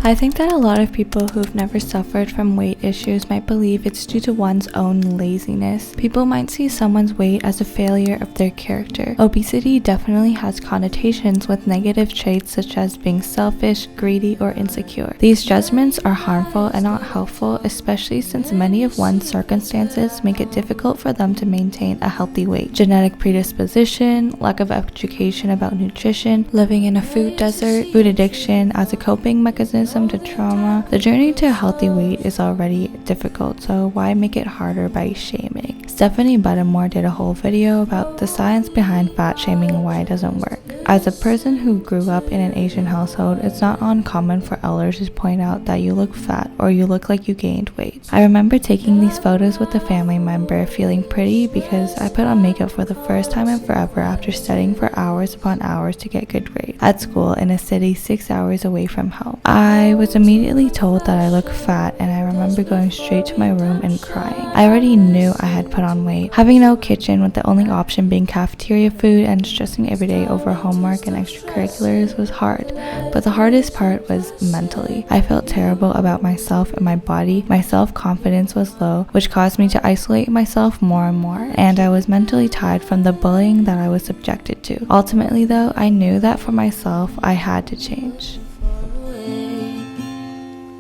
I think that a lot of people who've never suffered from weight issues might believe it's due to one's own laziness. People might see someone's weight as a failure of their character. Obesity definitely has connotations with negative traits such as being selfish, greedy, or insecure. These judgments are harmful and not helpful, especially since many of one's circumstances make it difficult for them to maintain a healthy weight. Genetic predisposition, lack of education about nutrition, living in a food desert, food addiction as a coping mechanism to trauma. The journey to a healthy weight is already difficult, so why make it harder by shaming? Stephanie Buttermore did a whole video about the science behind fat shaming and why it doesn't work. As a person who grew up in an Asian household, it's not uncommon for elders to point out that you look fat or you look like you gained weight. I remember taking these photos with a family member, feeling pretty because I put on makeup for the first time in forever after studying for hours upon hours to get good grades at school in a city 6 hours away from home. I was immediately told that I looked fat, and I remember going straight to my room and crying. I already knew I had put on weight. Having no kitchen with the only option being cafeteria food and stressing every day over homework and extracurriculars was hard, but the hardest part was mentally. I felt terrible about myself and my body. My self-confidence was low, which caused me to isolate myself more and more, and I was mentally tired from the bullying that I was subjected to. Ultimately though, I knew that for myself, I had to change.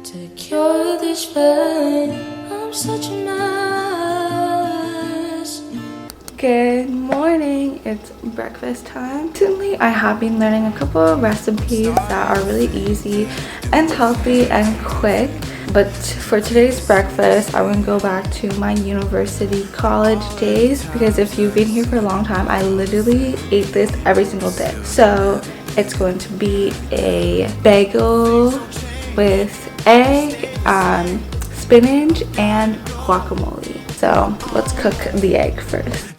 To cure this pain, I'm such a mess. Good morning, it's breakfast time. Recently, I have been learning a couple of recipes that are really easy and healthy and quick. But for today's breakfast, I'm going to go back to my university college days, because if you've been here for a long time, I literally ate this every single day. So it's going to be a bagel with egg, spinach, and guacamole. So let's cook the egg first.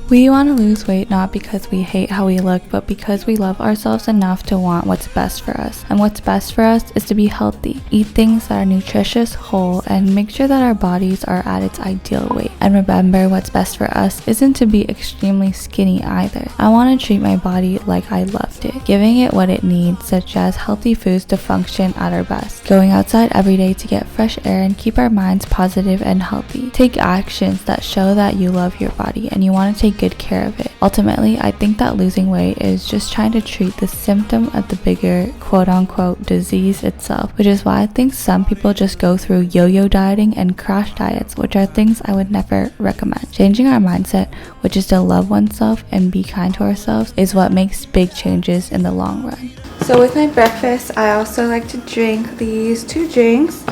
We want to lose weight not because we hate how we look, but because we love ourselves enough to want what's best for us. And what's best for us is to be healthy, eat things that are nutritious, whole, and make sure that our bodies are at its ideal weight. And remember, what's best for us isn't to be extremely skinny either. I want to treat my body like I loved it, giving it what it needs, such as healthy foods to function at our best, going outside every day to get fresh air and keep our minds positive and healthy. Take actions that show that you love your body and you want to take good care of it. Ultimately, I think that losing weight is just trying to treat the symptom of the bigger quote-unquote disease itself, which is why I think some people just go through yo-yo dieting and crash diets, which are things I would never recommend. Changing our mindset, which is to love oneself and be kind to ourselves, is what makes big changes in the long run. So with my breakfast, I also like to drink these two drinks.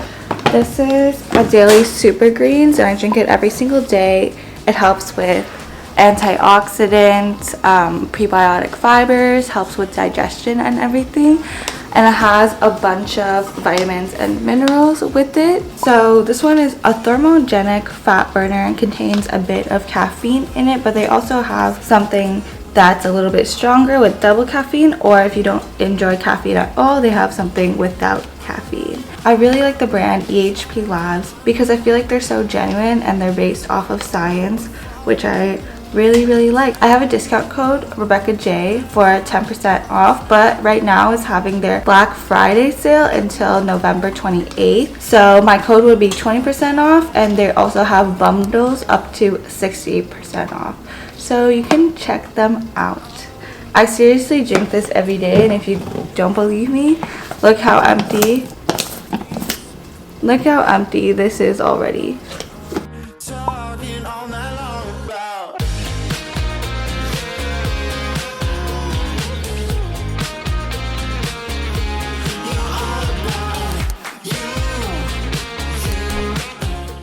This is a daily super greens, and I drink it every single day. It helps with antioxidants, prebiotic fibers, helps with digestion and everything, and it has a bunch of vitamins and minerals with it. So this one is a thermogenic fat burner and contains a bit of caffeine in it, but they also have something that's a little bit stronger with double caffeine, or if you don't enjoy caffeine at all, they have something without caffeine. I really like the brand EHP Labs because I feel like they're so genuine and they're based off of science, which I really like. I have a discount code RebeccaJ for 10% off, but right now is having their Black Friday sale until November 28th. So my code would be 20% off, and they also have bundles up to 60% off. So you can check them out. I seriously drink this every day, and if you don't believe me, look how empty this is already.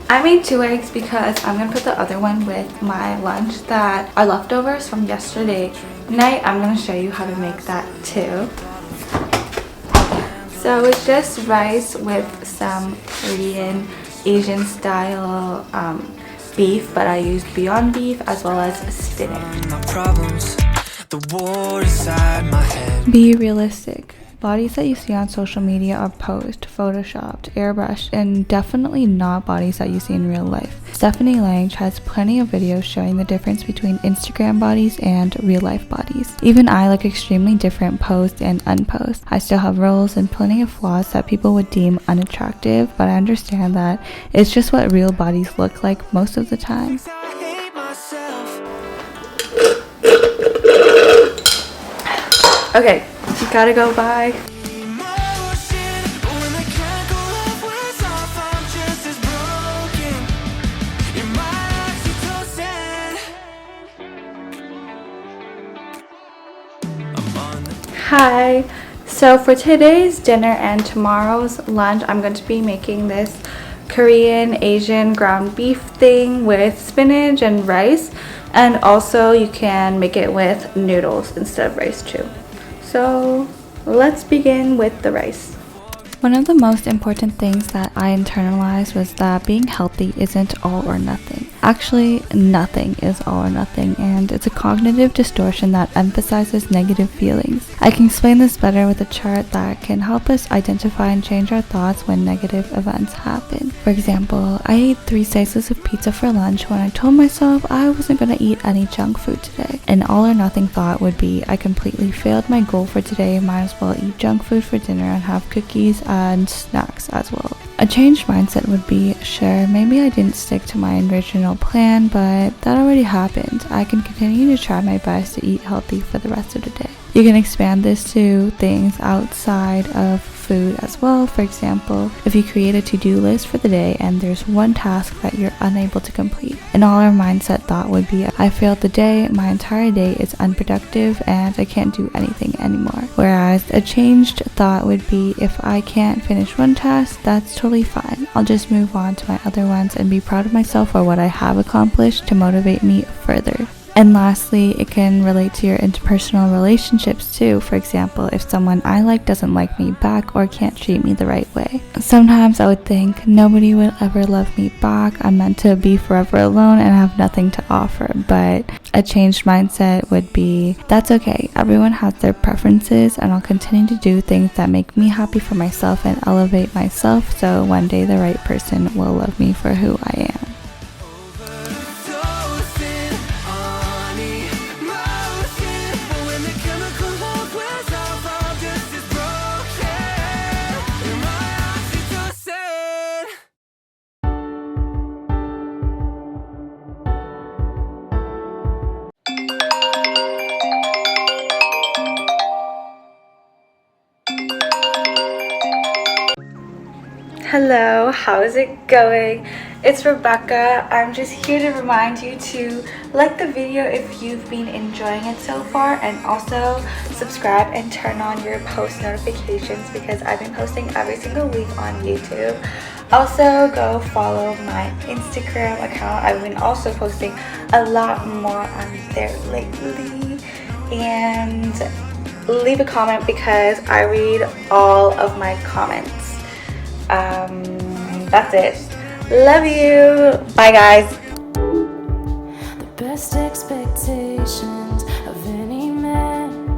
I made 2 eggs because I'm going to put the other one with my lunch that are leftovers from yesterday night. I'm going to show you how to make that too. So it's just rice with some Korean Asian style beef, but I used Beyond Beef as well as spinach. Be realistic. Bodies that you see on social media are posed, photoshopped, airbrushed, and definitely not bodies that you see in real life. Stephanie Lange has plenty of videos showing the difference between Instagram bodies and real life bodies. Even I look extremely different posed and unposed. I still have rolls and plenty of flaws that people would deem unattractive, but I understand that it's just what real bodies look like most of the time. Okay, gotta go, bye. Hi, so for today's dinner and tomorrow's lunch, I'm going to be making this Korean Asian ground beef thing with spinach and rice, and also you can make it with noodles instead of rice too. So let's begin with the rice. One of the most important things that I internalized was that being healthy isn't all or nothing. Actually, nothing is all or nothing, and it's a cognitive distortion that emphasizes negative feelings. I can explain this better with a chart that can help us identify and change our thoughts when negative events happen. For example, I ate 3 slices of pizza for lunch when I told myself I wasn't going to eat any junk food today. An all or nothing thought would be, I completely failed my goal for today, might as well eat junk food for dinner and have cookies and snacks as well. A changed mindset would be, sure, maybe I didn't stick to my original plan, but that already happened. I can continue to try my best to eat healthy for the rest of the day. You can expand this to things outside of food as well. For example, if you create a to-do list for the day and there's one task that you're unable to complete, an all-or mindset thought would be, I failed the day, my entire day is unproductive, and I can't do anything anymore. Whereas a changed thought would be, if I can't finish one task, that's totally fine. I'll just move on to my other ones and be proud of myself for what I have accomplished to motivate me further. And lastly, it can relate to your interpersonal relationships too. For example, if someone I like doesn't like me back or can't treat me the right way. Sometimes I would think, nobody will ever love me back. I'm meant to be forever alone and have nothing to offer. But a changed mindset would be, that's okay. Everyone has their preferences, and I'll continue to do things that make me happy for myself and elevate myself, so one day the right person will love me for who I am. Hello, how's it going? It's Rebecca. I'm just here to remind you to like the video if you've been enjoying it so far, and also subscribe and turn on your post notifications because I've been posting every single week on YouTube. Also, go follow my Instagram account. I've been also posting a lot more on there lately. And leave a comment because I read all of my comments. That's it. Love you. Bye, guys. The best expectations of any man.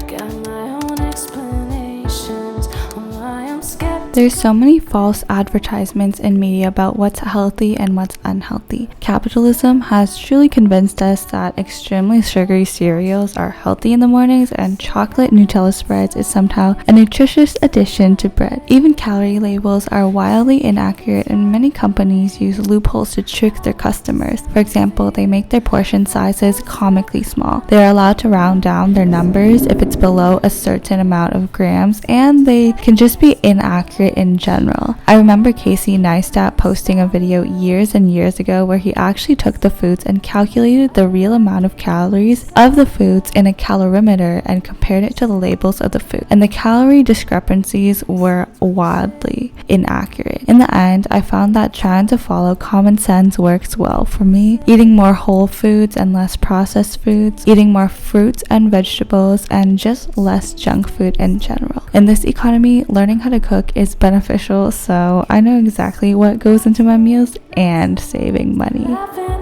Got my own explanations on why I'm skeptical. There's so many false advertisements in media about what's healthy and what's unhealthy. Capitalism has truly convinced us that extremely sugary cereals are healthy in the mornings and chocolate Nutella spreads is somehow a nutritious addition to bread. Even calorie labels are wildly inaccurate, and many companies use loopholes to trick their customers. For example, they make their portion sizes comically small. They're allowed to round down their numbers if it's below a certain amount of grams, and they can just be inaccurate in general. I remember Casey Neistat posting a video years and years ago where he actually took the foods and calculated the real amount of calories of the foods in a calorimeter and compared it to the labels of the food, and the calorie discrepancies were wildly inaccurate. In the end, I found that trying to follow common sense works well for me. Eating more whole foods and less processed foods, eating more fruits and vegetables, and just less junk food in general. In this economy, learning how to cook is beneficial, so I know exactly what goes into my meals and saving money.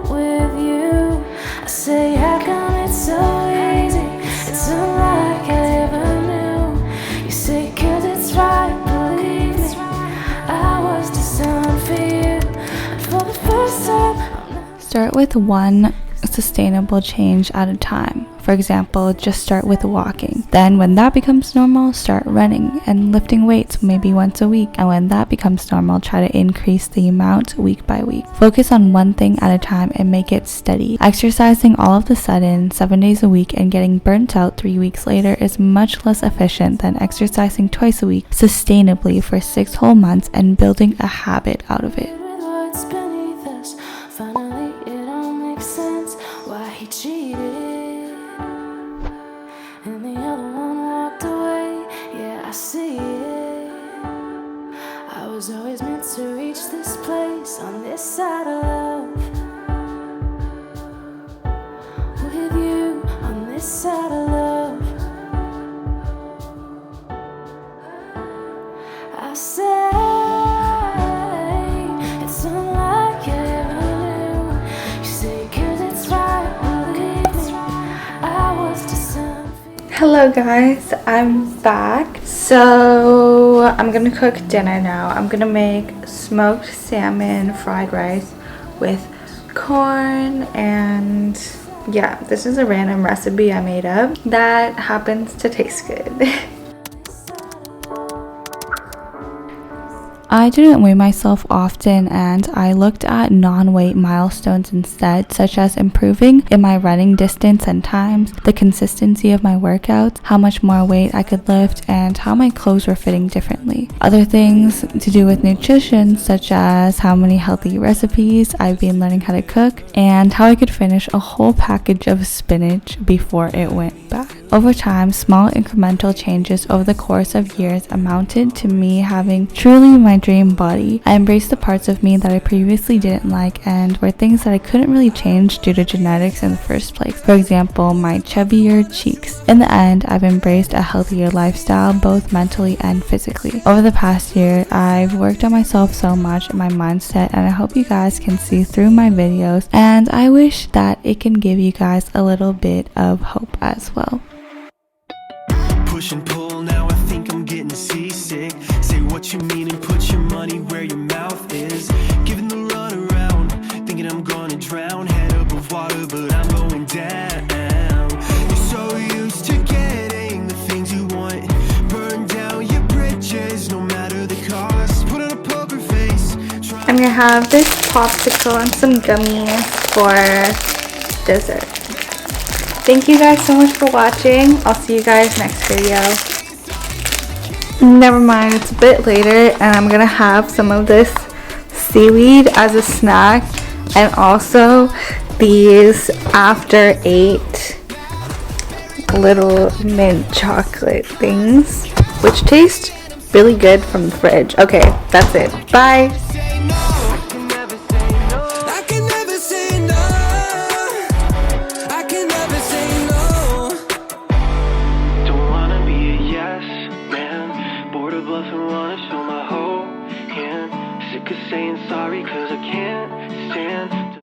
With you, I say, how come it's so easy? It's unlike I ever knew. Start with one sustainable change at a time. For example, just start with walking. Then when that becomes normal, start running and lifting weights maybe once a week. And when that becomes normal, try to increase the amount week by week. Focus on one thing at a time and make it steady. Exercising all of the sudden 7 days a week and getting burnt out 3 weeks later is much less efficient than exercising twice a week sustainably for 6 whole months and building a habit out of it. With what's beneath us, finally it all makes sense why he cheated and the other one walked away. Yeah, I see it. I was always meant to reach this place on this side of love, with you on this side of love. I say it's unlike you ever knew. You say 'cause it's right, believe me, I was designed for you. Hello guys, I'm back. So I'm gonna cook dinner now. I'm gonna make smoked salmon fried rice with corn, and yeah, this is a random recipe I made up that happens to taste good. I didn't weigh myself often, and I looked at non-weight milestones instead, such as improving in my running distance and times, the consistency of my workouts, how much more weight I could lift, and how my clothes were fitting differently. Other things to do with nutrition, such as how many healthy recipes I've been learning how to cook, and how I could finish a whole package of spinach before it went bad. Over time, small incremental changes over the course of years amounted to me having truly my dream body. I embraced the parts of me that I previously didn't like and were things that I couldn't really change due to genetics in the first place. For example, my chubbier cheeks. In the end, I've embraced a healthier lifestyle, both mentally and physically. Over the past year, I've worked on myself so much in my mindset, and I hope you guys can see through my videos, and I wish that it can give you guys a little bit of hope as well. Push and pull, now I think I'm getting seasick. Say what you mean and put your money where your mouth is. Giving the run around, thinking I'm gonna drown. Head above water, but I'm going down. You're so used to getting the things you want. Burn down your bridges, no matter the cost. Put on a poker face. I'm gonna have this popsicle and some gummies for dessert. Thank you guys so much for watching. I'll see you guys next video. Never mind, it's a bit later, and I'm gonna have some of this seaweed as a snack, and also these after 8 little mint chocolate things, which taste really good from the fridge. Okay, that's it. Bye.